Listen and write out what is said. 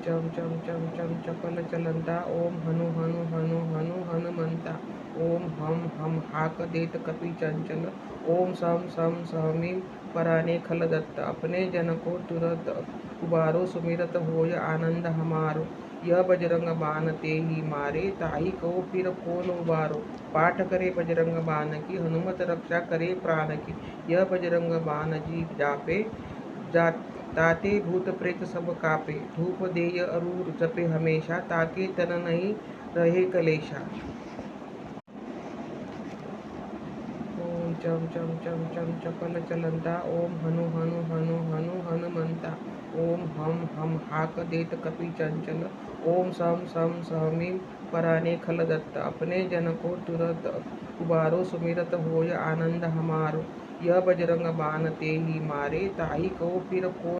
चम चम चम चम चपल चलंता। ओम हनु हनु हनु हनु हनुमंता। ओम हम हम हाक देत कपि चंचल। ओम सम सम सहमीम पराने खल दत्त। अपने जन को तुरत उबारो, सुमिरत होय आनंद हमारो। यह बजरंग बान ते ही मारे, ताई को फिर कौन उबारो। पाठ करे बजरंग बान की, हनुमत रक्षा करे प्राण की। यह बजरंग बान जी जापे, जा ताते भूत प्रेत सब कापे। धूप देय अरूर जपे हमेशा, ताके तन नहीं रहे कलेशा। ओम चम चम चम चम चपल चलंता। ओम हनु हनु हनु हनु हनुमंता। ओम हम हाक देत कपि चंचल। ओम सम सम सहमीम पराने खल दत्त। अपने जन को तुरत उबारो, सुमिरत होय आनंद हमारो। यह बजरंग बान ते ही मारे, ताई को फिर कौन